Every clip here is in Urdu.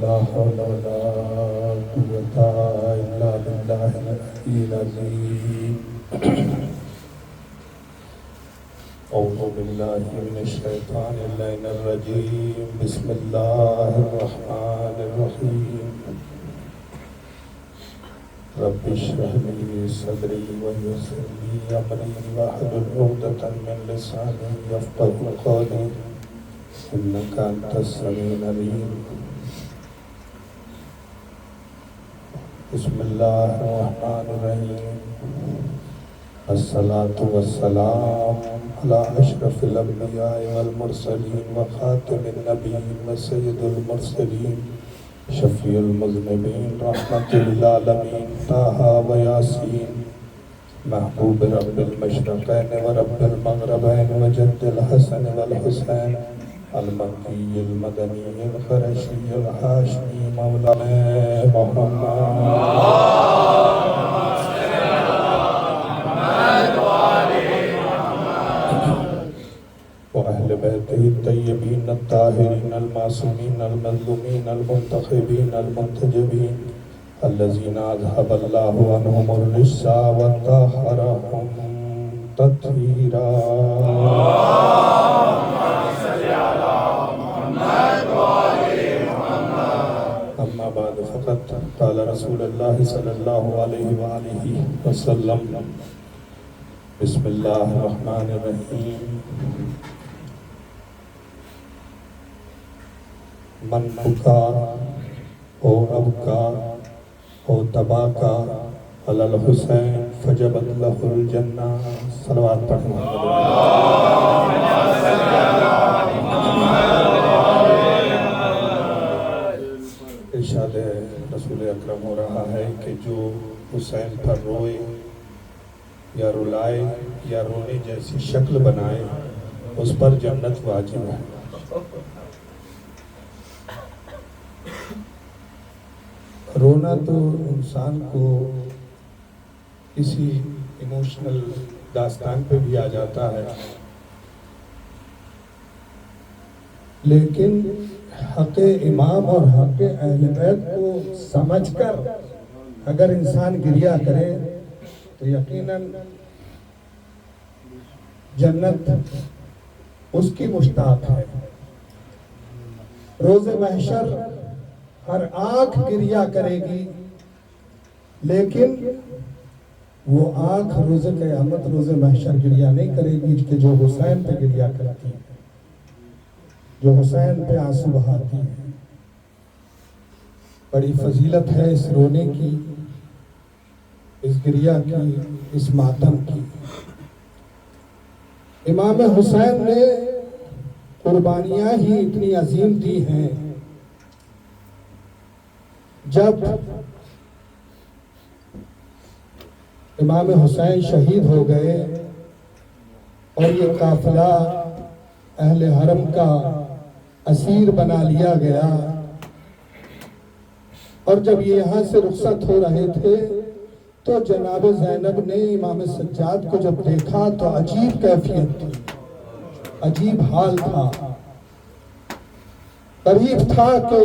لا حول ولا قوة إلا بالله العلي العظيم. أعوذ بالله من الشيطان اللعين الرجيم. بسم الله الرحمن الرحيم. رب اشرح لي صدري ويسر لي أمري واحلل عقدة من لساني يفقهوا قولي إنك أنت السميع العليم. بسم الله الرحمن الرحيم. الصلاة والسلام على أشرف الأنبياء والمرسلين وخاتم النبيين وسيد المرسلين شفيع المذنبين رحمة للعالمين طه وياسين محبوب رب المشرقين ورب المغربين وجد الحسن والحسين المكي المدني القرشي الهاشمي مولانا محمد وأهل بيته الطيبين الطاهرين المعصومين المظلومين المنتخبين المنتجبين الذين أذهب الله عنهم الرجس وطهرهم تطهيرا. أما بعد فقد قال رسول الله صلى الله عليه وآله وسلم بسم الله الرحمن الرحيم. من بکا او ابکا او تباکا علی الحسین فجبت لہ الجنہ. صلوات پڑھنا. ارشاد رسول اکرم ہو رہا ہے کہ جو حسین پر روئے یا رلائے یا رونے جیسی شکل بنائے اس پر جنت واجب ہے. رونا تو انسان کو کسی ایموشنل داستان پہ بھی آ جاتا ہے، لیکن حق امام اور حق اہل بیت کو سمجھ کر اگر انسان گریہ کرے تو یقیناً جنت اس کی مشتاق ہے. روز محشر ہر آنکھ گریہ کرے گی، لیکن وہ آنکھ روز قیامت روز محشر گریہ نہیں کرے گی کہ جو حسین پہ گریہ کرتی ہے، جو حسین پہ آنسو بہاتی ہے. بڑی فضیلت ہے اس رونے کی، اس گریہ کی، اس ماتم کی. امام حسین نے قربانیاں ہی اتنی عظیم دی ہیں. جب امام حسین شہید ہو گئے اور یہ قافلہ اہل حرم کا اسیر بنا لیا گیا، اور جب یہ یہاں سے رخصت ہو رہے تھے تو جناب زینب نے امام سجاد کو جب دیکھا تو عجیب کیفیت تھی، عجیب حال تھا. قریب تھا کہ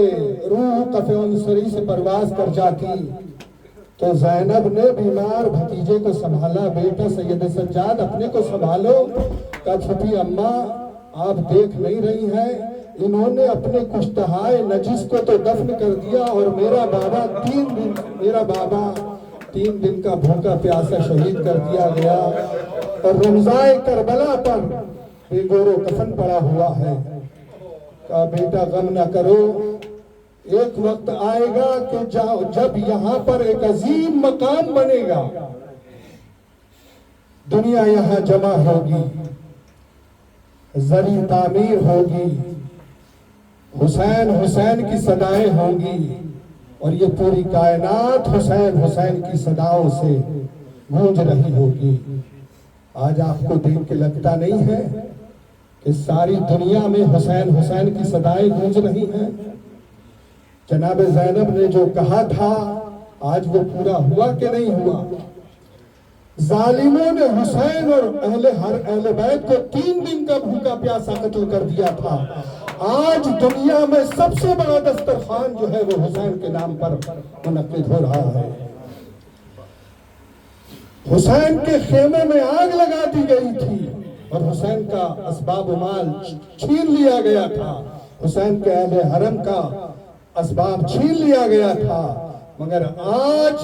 روح قفِ عنصری سے پرواز کر جاتی تو زینب نے بیمار بھتیجے کو سنبھالا. بیٹا سید سجاد اپنے کو سنبھالو. کہا چھوٹی اماں آپ دیکھ نہیں رہی ہیں، انہوں نے اپنے کشتہائے نجس کو تو دفن کر دیا اور میرا بابا 3 دن کا بھوکا پیاسا شہید کر دیا گیا اور رمضائے کربلا پر بے گور و کفن پڑا ہوا ہے. کہا بیٹا غم نہ کرو، ایک وقت آئے گا کہ جب یہاں پر ایک عظیم مقام بنے گا، دنیا یہاں جمع ہوگی، زری تعمیر ہوگی، حسین حسین کی صدائیں ہوں گی اور یہ پوری کائنات حسین حسین کی صداؤں سے گونج رہی ہوگی. آج آپ کو دیکھ کے لگتا نہیں ہے کہ ساری دنیا میں حسین حسین کی صدائیں گونج رہی ہیں؟ جناب زینب نے جو کہا تھا آج وہ پورا ہوا کہ نہیں ہوا؟ ظالموں نے حسین اور اہل بیت کو 3 دن کا بھوکا پیاسا قتل کر دیا تھا، آج دنیا میں سب سے بڑا دسترخوان جو ہے وہ حسین کے نام پر منعقد ہو رہا ہے۔ حسین کے خیمے میں آگ لگا دی گئی تھی اور حسین کا اسباب و مال چھین لیا گیا تھا، حسین کے اہل حرم کا اسباب چھین لیا گیا تھا، مگر آج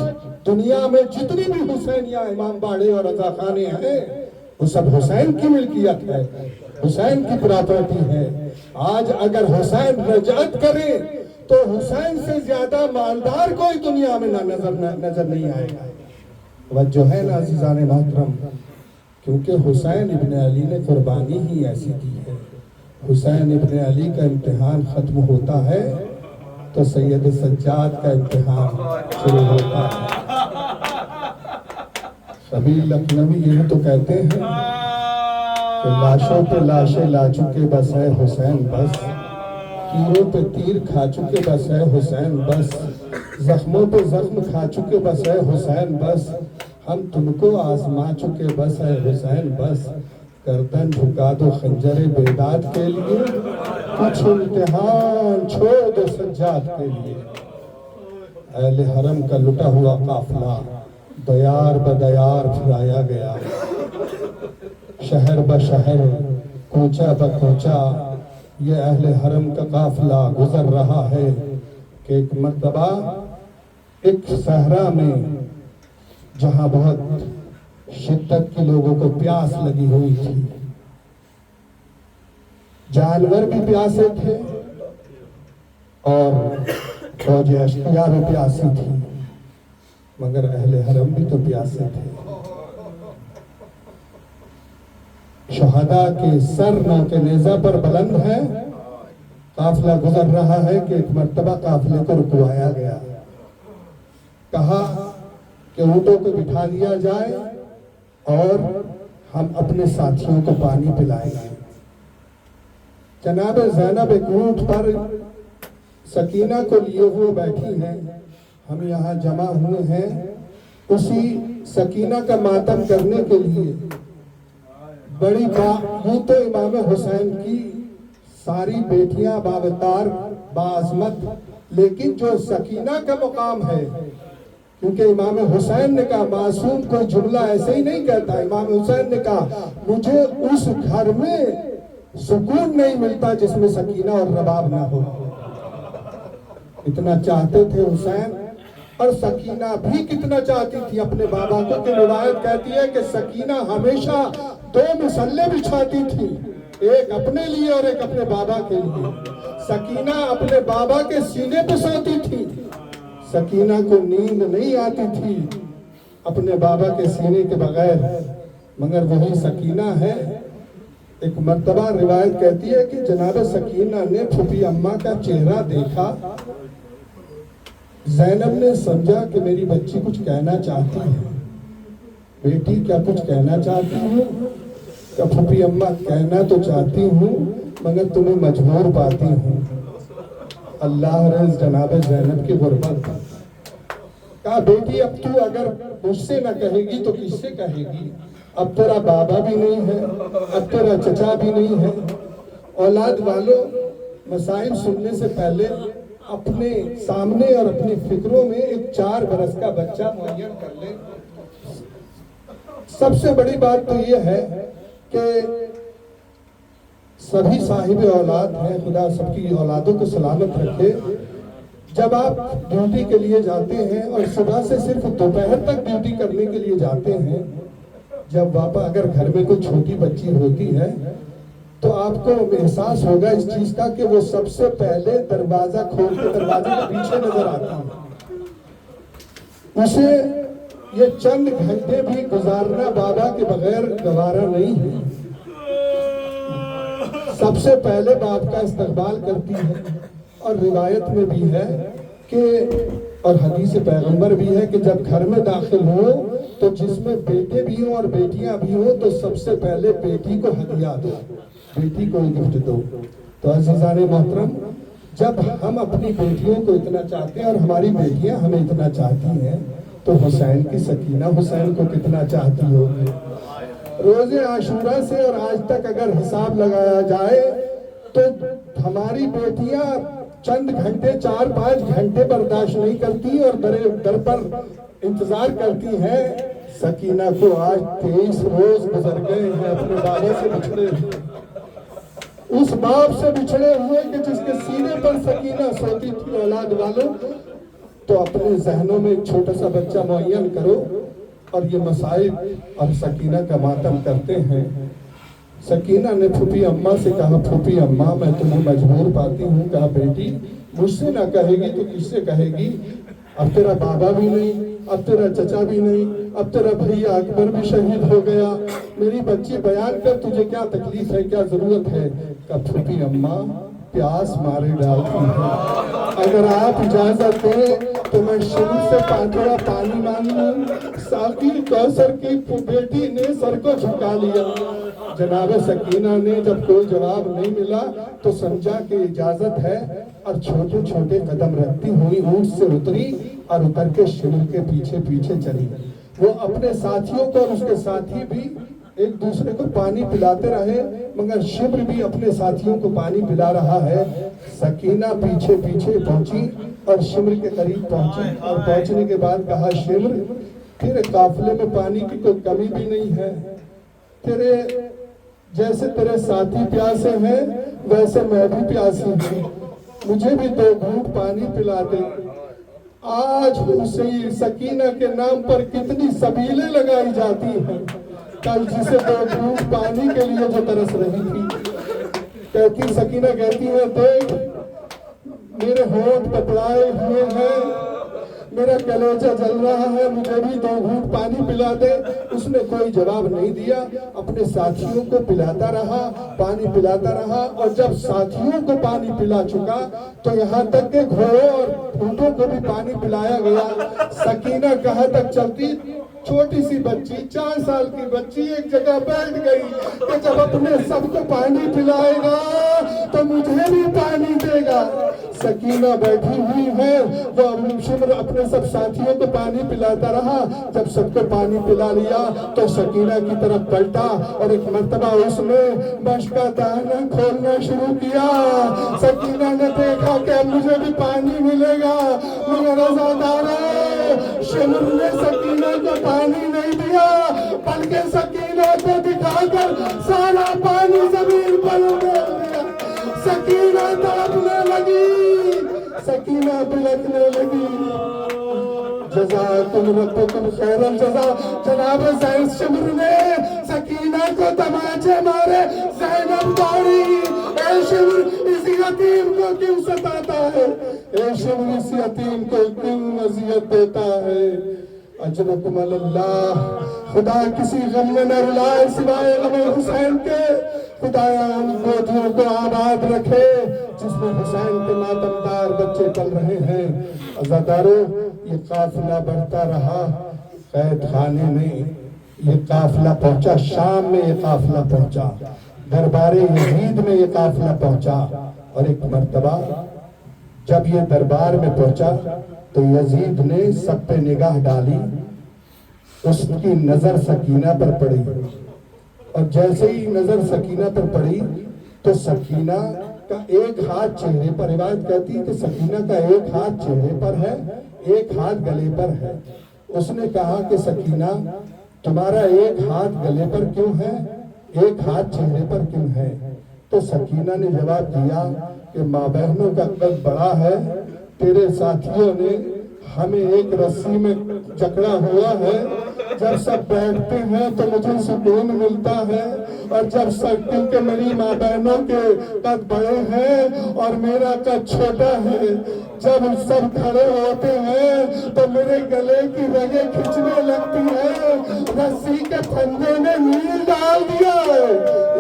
دنیا میں جتنی بھی حسینیاں امام باڑے اور رضا خانے ہیں وہ سب حسین کی ملکیت ہے، حسین کی پراپرٹی ہے۔ آج اگر حسین رجعت کرے تو حسین سے زیادہ مالدار کوئی دنیا میں نظر نہیں آئے گا۔ وجہ ہے نا عزیزان محترم، کیونکہ حسین ابن علی نے قربانی ہی ایسی دی ہے۔ حسین ابن علی کا امتحان ختم ہوتا ہے تو سید سجاد کا امتحان شروع ہوتا ہے۔ شبیر لکھنوی یہ تو کہتے ہیں کہ لاشوں پہ لاشیں لا چکے بس ہے حسین بس، تیروں پہ تیر کھا چکے بس ہے حسین بس، زخموں پہ زخم کھا چکے بس ہے حسین بس، ہم تم کو آزما چکے بس ہے حسین بس، گردن جھکا دو خنجر بیداد کے لیے، کچھ امتحان چھوڑ دو سجاد کے لیے۔ اہل حرم کا لٹا ہوا قافلہ دیار بدیار پھرایا گیا، شہر بشہر کوچہ بکوچہ یہ اہل حرم کا قافلہ گزر رہا ہے کہ ایک مرتبہ ایک صحرا میں جہاں بہت شدت کی لوگوں کو پیاس لگی ہوئی تھی، جانور بھی پیاسے تھے اور فوج اشقیاء بھی پیاسی تھی، مگر اہل حرم بھی تو پیاسے تھے۔ شہداء کے سر نو کے نیزہ پر بلند ہے، قافلہ گزر رہا ہے کہ ایک مرتبہ قافلے کو رکوایا گیا، کہا کہ اونٹوں کو بٹھا دیا جائے اور ہم اپنے ساتھیوں کو پانی پلائیں گے۔ جناب زینب ایک اونٹ پر سکینہ کو لیے ہوئے بیٹھی ہیں، ہم یہاں جمع ہوئے ہیں اسی سکینہ کا ماتم کرنے کے لیے۔ بڑی یوں تو امام حسین کی ساری بیٹیاں باوقار باعظمت، لیکن جو سکینہ کا مقام ہے، کیونکہ امام حسین نے کہا معصوم کوئی جملہ ایسے ہی نہیں کہتا، امام حسین نے کہا مجھے اس گھر میں سکون نہیں ملتا جس میں سکینہ اور رباب نہ ہو۔ اتنا چاہتے تھے حسین، اور سکینہ بھی کتنا چاہتی تھی اپنے بابا کو، کہ روایت کہتی ہے کہ سکینہ ہمیشہ دو مسلے بچھاتی تھی، ایک اپنے لیے اور ایک اپنے بابا کے لیے۔ سکینہ اپنے بابا کے سینے پہ سوتی تھی، سکینہ کو نیند نہیں آتی تھی اپنے بابا کے سینے کے بغیر، مگر وہی سکینہ ہے۔ ایک مرتبہ روایت کہتی ہے کہ جناب سکینہ نے پھوپھی اماں کا چہرہ دیکھا، زینب نے سمجھا کہ میری بچی کچھ کہنا چاہتی ہے، بیٹی کیا کچھ کہنا چاہتی ہوں؟ کہ پھوپھی اماں کہنا تو چاہتی ہوں مگر تمہیں مجبور پاتی ہوں۔ اللہ رض جناب زینب کی غربت۔ کہا بیٹی اب تو اگر مجھ سے نہ کہے گی تو کس سے کہے گی؟ اب تیرا بابا بھی نہیں ہے، اب تیرا چچا بھی نہیں ہے۔ اولاد والوں، مسائل سننے سے پہلے اپنے سامنے اور اپنی فکروں میں ایک 4 برس کا بچہ معین کر لیں۔ سب سے بڑی بات تو یہ ہے کہ سبھی صاحب اولاد ہیں، خدا سب کی اولادوں کو سلامت رکھے۔ جب آپ ڈیوٹی کے لیے جاتے ہیں اور صبح سے صرف دوپہر تک ڈیوٹی کرنے کے لیے جاتے ہیں، جب واپس اگر گھر میں کوئی چھوٹی بچی ہوتی ہے تو آپ کو احساس ہوگا اس چیز کا کہ وہ سب سے پہلے دروازہ کھول کے دروازے کے پیچھے نظر آتی ہے۔ اسے یہ چند گھنٹے بھی گزارنا بابا کے بغیر گوارا نہیں ہے، سب سے پہلے باپ کا استقبال کرتی ہے۔ اور روایت میں بھی ہے کہ اور حدیث پیغمبر بھی ہے کہ جب گھر میں داخل ہو تو جس میں بیٹے بھی ہوں اور بیٹیاں بھی ہوں تو سب سے پہلے بیٹی کو ہدیہ دو، بیٹی کو گفٹ دو۔ تو عزیزان محترم، جب ہم اپنی بیٹیوں کو اتنا چاہتے ہیں اور ہماری بیٹیاں ہمیں اتنا چاہتی ہیں تو حسین کی سکینہ حسین کو کتنا چاہتی ہوگی۔ روز عاشورہ سے اور آج تک اگر حساب لگایا جائے تو ہماری بیٹیاں چند گھنٹے 4-5 گھنٹے برداشت نہیں کرتی اور در پر انتظار کرتی ہیں. سکینہ کو آج 23 روز گزر گئے ہیں اپنے بابا سے بچھڑے ہوئے، اس باپ سے بچھڑے ہوئے کہ جس کے سینے پر سکینہ سوتی تھی. اولاد والوں تو اپنے ذہنوں میں ایک چھوٹا سا بچہ معین کرو اور یہ مسائل اور سکینہ کا ماتم کرتے ہیں. سکینہ نے پھوپھی اماں سے کہا پھوپھی اماں میں تمہیں مجبور پاتی ہوں. کہا بیٹی مجھ سے نہ کہے گی تو کس سے کہے گی؟ اب تیرا بابا بھی نہیں، اب تیرا چچا بھی نہیں، اب تیرا بھیا اکبر بھی شہید ہو گیا. میری بچی بیان کر تجھے کیا تکلیف ہے، کیا ضرورت ہے؟ کہا پھوپھی اماں پیاس مارے ڈالتی ہے، اگر آپ اجازت دیں تو میں شروع سے تھوڑا پانی مانگوں. ساقی کوثر کی بیٹی نے سر کو جھکا لیا. جناب سکینہ نے جب کوئی جواب نہیں ملا تو سمجھا کہ اجازت ہے اور چھوٹے چھوٹے قدم رکھتی ہوئی اونٹ سے اتری اور اتر کے شمر کے پیچھے پیچھے چلی. وہ اپنے ساتھیوں کو اور اس کے ساتھی بھی ایک دوسرے کو پانی پلاتے رہے مگر شمر بھی اپنے ساتھیوں کو پانی پلا رہا ہے. سکینہ پیچھے پیچھے پہنچی اور شمر کے قریب پہنچی اور پہنچنے کے بعد کہا شمر تیرے قافلے میں پانی کی کوئی کمی بھی نہیں ہے، تیرے جیسے تیرے ساتھی پیاسے ہیں ویسے میں بھی پیاسی ہوں، مجھے بھی 2 گھونٹ پانی پلا دے. آج حسین سکینہ کے نام پر کتنی سبیلیں لگائی جاتی ہیں. کل جسے 2 گھونٹ پانی کے لیے جو ترس رہی تھی، سکینہ کہتی ہے دیکھ میرے ہونٹ پتلائے ہوئے ہیں، میرا کلیجہ جل رہا ہے، مجھے بھی 2 گھونٹ پانی پلا دے. اس نے کوئی جواب نہیں دیا، اپنے ساتھیوں کو پلاتا رہا، پانی پلاتا رہا. اور جب ساتھیوں کو پانی پلا چکا تو یہاں تک کہ گھوڑوں اور اونٹوں کو بھی پانی پلایا گیا. سکینہ کہاں تک چلتی؟ چھوٹی سی بچی 4 سال کی بچی ایک جگہ بیٹھ گئی کہ جب اپنے سب کو پانی پلائے گا تو مجھے بھی پانی دے گا. سکینہ بیٹھی ہوئی ہے، وہ شمر اپنے سب ساتھیوں کو پانی پلاتا رہا. جب سب کو پانی پلا لیا تو سکینہ کی طرف پلٹا اور ایک مرتبہ اس نے مشک کا دانہ کھولنا شروع کیا. سکینہ نے دیکھا کہ اب مجھے بھی پانی ملے گا مگر عزادارے شمر نے سکینہ کو پانی نہیں دیا بلکہ سکینہ کو دکھا کر سارا پانی زمین پر ڈال دیا. سکینہ تڑپنے لگی، سکینہ بلکنے لگی. جزاکم ربکم خیر الجزا. جناب زین شمر نے سکینہ کو تماچے مارے. زینب دوڑی، اے شمر اس یتیم کو کیوں ستاتا ہے، اے شمر اس یتیم کو کیوں اذیت دیتا ہے. اجرکم اللہ. خدا کسی غم میں نہ رلائے سوائے غم حسین کے. خدایا ان گودیوں کو آباد رکھے جس میں حسین کے ماتمدار بچے پل رہے ہیں. عزادارو یہ قافلہ بڑھتا رہا، قید خانے میں یہ قافلہ پہنچا، شام میں یہ قافلہ پہنچا، دربار یزید میں یہ قافلہ پہنچا. اور ایک مرتبہ جب یہ دربار میں پہنچا تو یزید نے سب پہ نگاہ ڈالی. اس کی نظر سکینہ پر پڑی اور جیسے ہی نظر سکینہ پر پڑی تو سکینہ کا ایک ہاتھ چہرے پر، روایت کہتی ہے کہ سکینہ کا ایک ہاتھ چہرے پر ہے، ایک ہاتھ گلے پر ہے. اس نے کہا کہ سکینہ تمہارا ایک ہاتھ گلے پر کیوں ہے، ایک ہاتھ چہرے پر کیوں ہے؟ تو سکینہ نے جواب دیا کہ ماں بہنوں کا قد بڑا ہے، تیرے ساتھیوں نے ہمیں ایک رسی میں جکڑا ہوا ہے. جب سب بیٹھتے ہیں تو مجھے سکون ملتا ہے اور جب سب، کیونکہ میری ماں بہنوں کے قد بڑے ہیں اور میرا قد چھوٹا ہے، جب سب کھڑے ہوتے ہیں تو میرے گلے کی رگیں کھچنے لگتی ہیں. رسی کے پھندے میں نیل ڈال دیا ہے،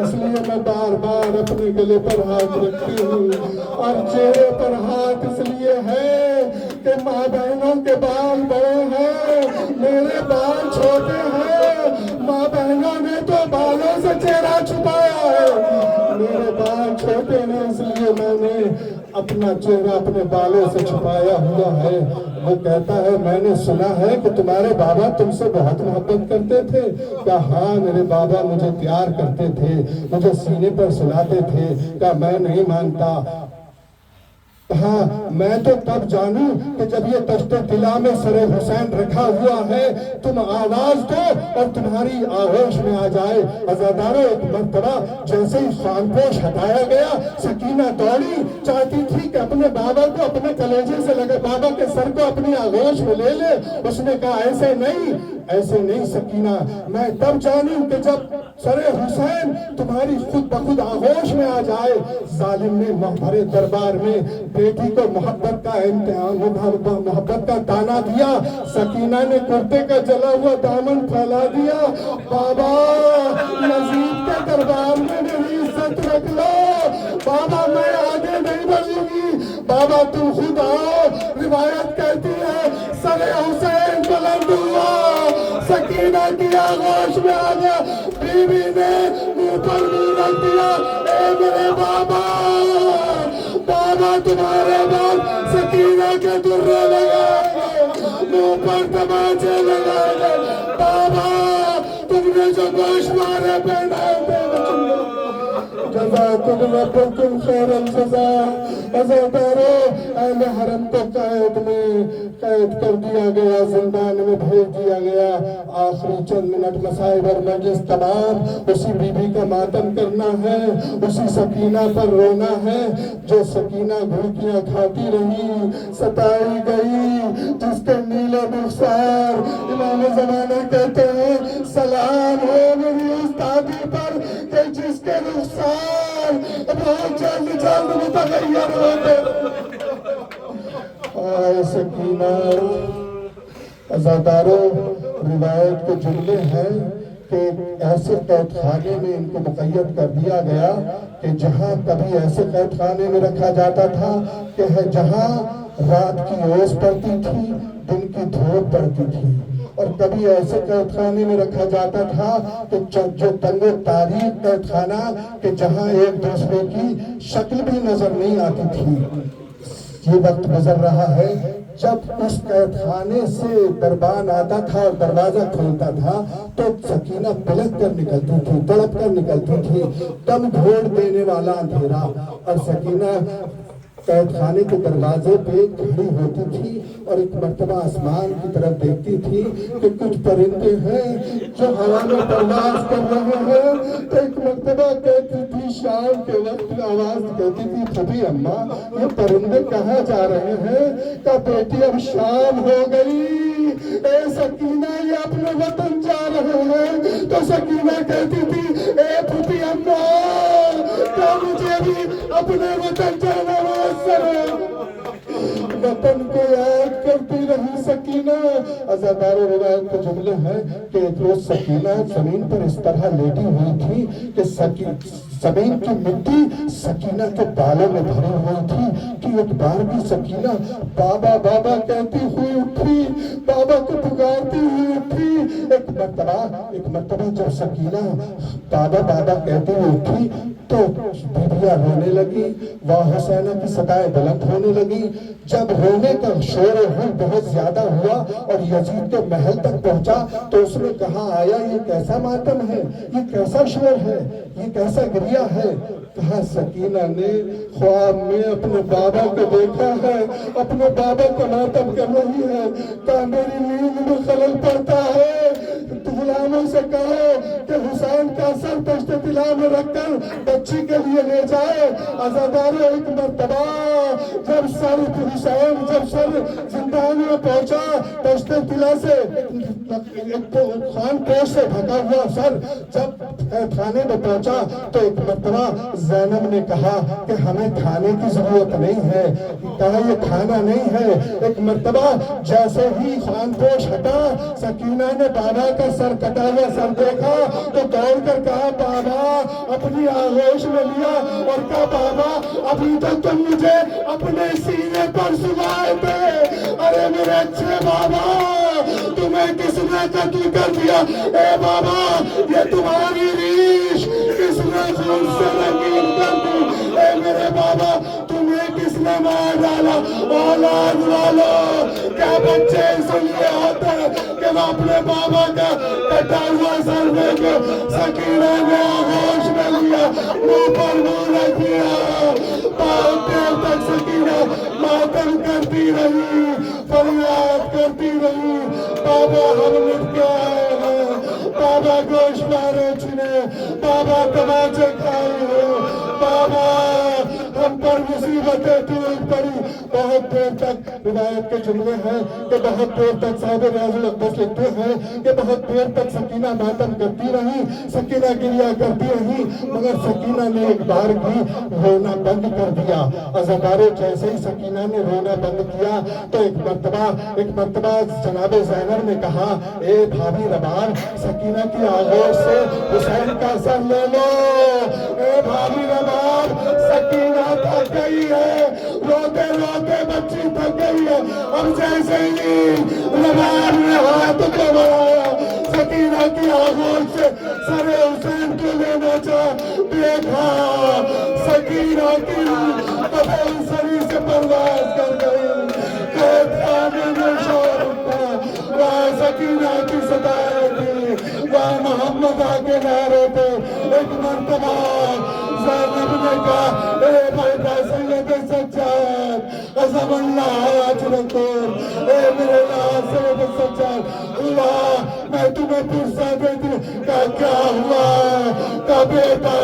اس لیے میں بار بار اپنے گلے پر ہاتھ رکھتی ہوں. اور چہرے پر ہاتھ اس لیے ہے کہ ماں بہنوں کے بال بڑے ہیں، میرے بال چھوٹے ہیں. ماں بہنوں نے تو بالوں سے چہرہ چھپایا ہے، میرے بال چھوٹے ہیں، اس لیے میں نے اپنا چہرہ اپنے بالوں سے چھپایا ہوا ہے. وہ کہتا ہے میں نے سنا ہے کہ تمہارے بابا تم سے بہت محبت کرتے تھے. کہا ہاں میرے بابا مجھے پیار کرتے تھے, مجھے سینے پر سلاتے تھے. کہا میں نہیں مانتا. ہاں میں تو تب جانوں کہ جب یہ تشت طلا میں سر حسین رکھا ہوا ہے تم آواز دو اور تمہاری آغوش میں آ جائے. عزادارو ایک مرتبہ جیسے ہی خانپوش ہٹایا گیا سکینہ دوڑی, چاہتی تھی کہ اپنے بابا کو اپنے کلیجے سے لگے, بابا کے سر کو اپنی آغوش میں لے لے. اس نے کہا ایسے نہیں سکینہ, میں تب جانوں کہ جب سر حسین تمہاری خود بخود آغوش میں آ جائے. ظالم نے بھرے دربار میں بیٹی کو محبت کا امتحان, محبت کا تانا دیا. سکینہ نے کرتے کا جلا ہوا دامن پھیلا دیا. بابا یزید کے دربار میں میری عزت رکھ لو. بابا میں آگے نہیں بڑھوں گی. بابا تم خود آؤ. روایت کہتی ہے سر حسین بلند ہوا, سکینہ کی آغوش میں آ گیا. بیوی نے منہ پر منہ رکھ دیا, اے میرے بابا, بابا تمہارے بعد سکینہ کے درے لگائے گے, منہ پر تماچے لگائے گے. بابا تم نے جو گوشت مارے پہنائے تھے جزاکم ربکم خیر الجزا. عزادارو اہل حرم کو قید کر دیا گیا, زندان میں بھیج دیا گیا. آخری چند منٹ مصائب اور مجلس تمام. اسی بی بی کا ماتم کرنا ہے, اسی سکینہ پر رونا ہے جو سکینہ گھڑکیاں کھاتی رہی, ستائی گئی, جس کے نیلے رخسار امام زمانہ کہتے ہیں سلام ہو میری استادی پر کہ جس کے رخسار بہت جلد متغیر ہوتے. آئے سکینہ. عزادارو روایت کے جملے ہیں کہ ایسے قید خانے میں ان کو مقید کر دیا گیا کہ جہاں کبھی ایسے قید خانے میں رکھا جاتا تھا کہ جہاں رات کی اوس پڑتی تھی, دن کی دھوپ پڑتی تھی, اور کبھی ایسے قید خانے میں رکھا جاتا تھا کہ جو تنگ و تاریک قید خانہ کہ جہاں ایک دوسرے کی شکل بھی نظر نہیں آتی تھی. یہ وقت گزر رہا ہے جب اس قید خانے سے دربان آتا تھا اور دروازہ کھولتا تھا تو سکینہ پلک کر نکلتی تھی, تڑپ کر نکلتی تھی. دم گھوڑ دینے والا اندھیرا, اور سکینہ قید خانے کے دروازے پہ کھڑی ہوتی تھی اور ایک مرتبہ آسمان کی طرف دیکھتی تھی کہ کچھ پرندے ہیں جو ہوا میں پرواز کر رہے ہیں. تو ایک مرتبہ کہتی تھی شام کے وقت آواز کہتی تھی پھپھی اماں یہ پرندے کہاں جا رہے ہیں؟ کہ بیٹی اب شام ہو گئی, اے سکینہ یہ اپنے وطن جا رہے ہیں. تو سکینہ کہتی تھی اے پھپھی اماں کیا مجھے بھی اپنے وطن جانا ہے؟ وطن کو یاد کرتی رہی سکینہ. عزادار روایت کے جملے ہیں کہ ایک روز سکینہ زمین پر اس طرح لیٹی ہوئی تھی کہ زمین کی مٹی سکینہ کے بالوں میں بھری ہوئی تھی کہ ایک بار بھی سکینہ بابا بابا کہتی ہوئی اٹھی, بابا کو پکارتی ہوئی اٹھی. ایک مرتبہ جب سکینہ بابا بابا کہتی ہوئی اٹھی تو بیبیاں رونے لگی, واہ حسینہ کی صدائیں بلند ہونے لگی. جب رونے کا شور و ہل بہت زیادہ ہوا اور یزید کے محل تک پہنچا تو اس نے کہا آیا یہ کیسا ماتم ہے, یہ کیسا شور ہے, یہ کیسا گریہ ہے؟ کہا سکینہ نے خواب میں اپنے بابا کو دیکھا ہے, اپنے بابا کا ماتم کر رہی ہے. کہا میری نیند میں خلل پڑتا ہے, غلاموں سے کہو کہ حسین کا سر تشت طلا میں رکھ کر بچی کے لیے لے جائے. عزادارو ایک مرتبہ جب سر زندان میں پہنچا تشت طلا سے خان پوش سے ڈھکا ہوا سر جب کھانے میں پہنچا تو ایک مرتبہ زینب نے کہا کہ ہمیں کھانے کی ضرورت نہیں ہے. کہا یہ کھانا نہیں ہے. ایک مرتبہ جیسے ہی خان پوش ہٹا سکینہ نے بابا کا سر کٹا ہوا سر دیکھا تو دوڑ کر کہا بابا, اپنی آغوش میں لیا اور کہا بابا ابھی تو تم مجھے اپنے سینے پر سلائے تھے, ارے میرے اچھے بابا تمہیں کس نے قتل کر دیا؟ اے بابا یہ تمہاری ریش کس نے خون سے رنگین کر دی؟ اے میرے بابا تمہیں کس نے مار ڈالا اولاد والوں کیا بچے اس لیے ہوتے ہیں کہ وہ اپنے بابا کا کٹا ہوا سر دے کے سکینہ نے آغوش میں لیا منہ پر منہ رکھ دیا بہت دیر تک سکینہ ماتم کرتی رہی فریاد کرتی رہی بابا ہم مٹ کے آئے ہیں بابا گوشت مارے چھنے بابا تماچے کھائے ہیں بابا ہم پر مصیبتیں ٹوٹ پڑی بہت دیر تک روایت کے جملے ہیں کہ بہت دیر تک صاحب ریاض الاقدس لکھتے ہیں کہ بہت دیر تک سکینہ ماتم کرتی رہی سکینہ گریا کرتی رہی مگر سکینہ نے ایک بار بھی رونا بند کر دیا عزادارے جیسے ہی سکینہ نے رونا بند کیا تو ایک مرتبہ جناب زینب نے کہا اے بھابی رباب سکینہ کی آغوش سے حسین کا سر لے لو اے بھابی رباب سکینہ تھک گئی ہے روتے روتے بچی تھک گئی ہے اب جیسے ہی رباب نے ہاتھ کو بڑھایا سکینہ کی آغوش سے سر حسین کو لینا چاہ دیکھا سکینہ کی قبل سری سے پرواز کر گئی قید خانے میں شور اٹھا وہاں سکینہ کی صدائیں تھی وہاں محمد آگے نعرے تھے ایک مرتبہ زینب نے کہا اے بیٹا سید سجاد عظم اللہ اجرکم اے میرے اللہ سید سجاد اللہ میں تمہیں پرسہ دیتی ہوں کیا ہوا کہا بیٹا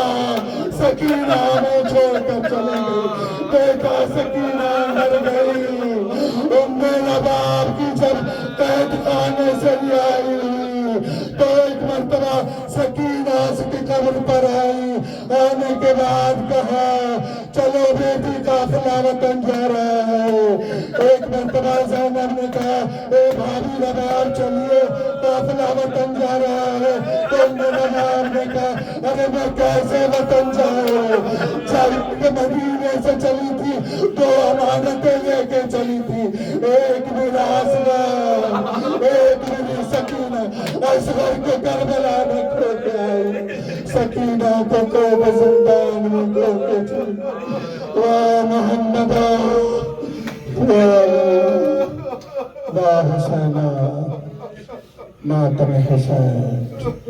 سکینہ میں چھوڑ کر چلے گئی بیٹا سکینہ مر گئی ام رباب کی جب قید خانے سے آئی تو ایک مرتبہ سکینہ اس کی قبر پر آئی آنے کے بعد کہا چلو بیٹی قافلہ وطن جا رہا ہے ایک مرتبہ زینب نے کہا اے بھابی رباب چلیے قافلہ وطن جا رہا ہے تو ام رباب نے کہا ارے میں کیسے وطن جاؤں چل کے مدینے سے چلی تھی دو امانتیں لے کے چلی تھی ایک میرا آسمان ایک میری سکینہ اصغر کو کربلا میں کھو کے آئی سکینہ کو کوب زندان میں کھو کے چلی واہ محمد واہ حسینہ ماتم حسین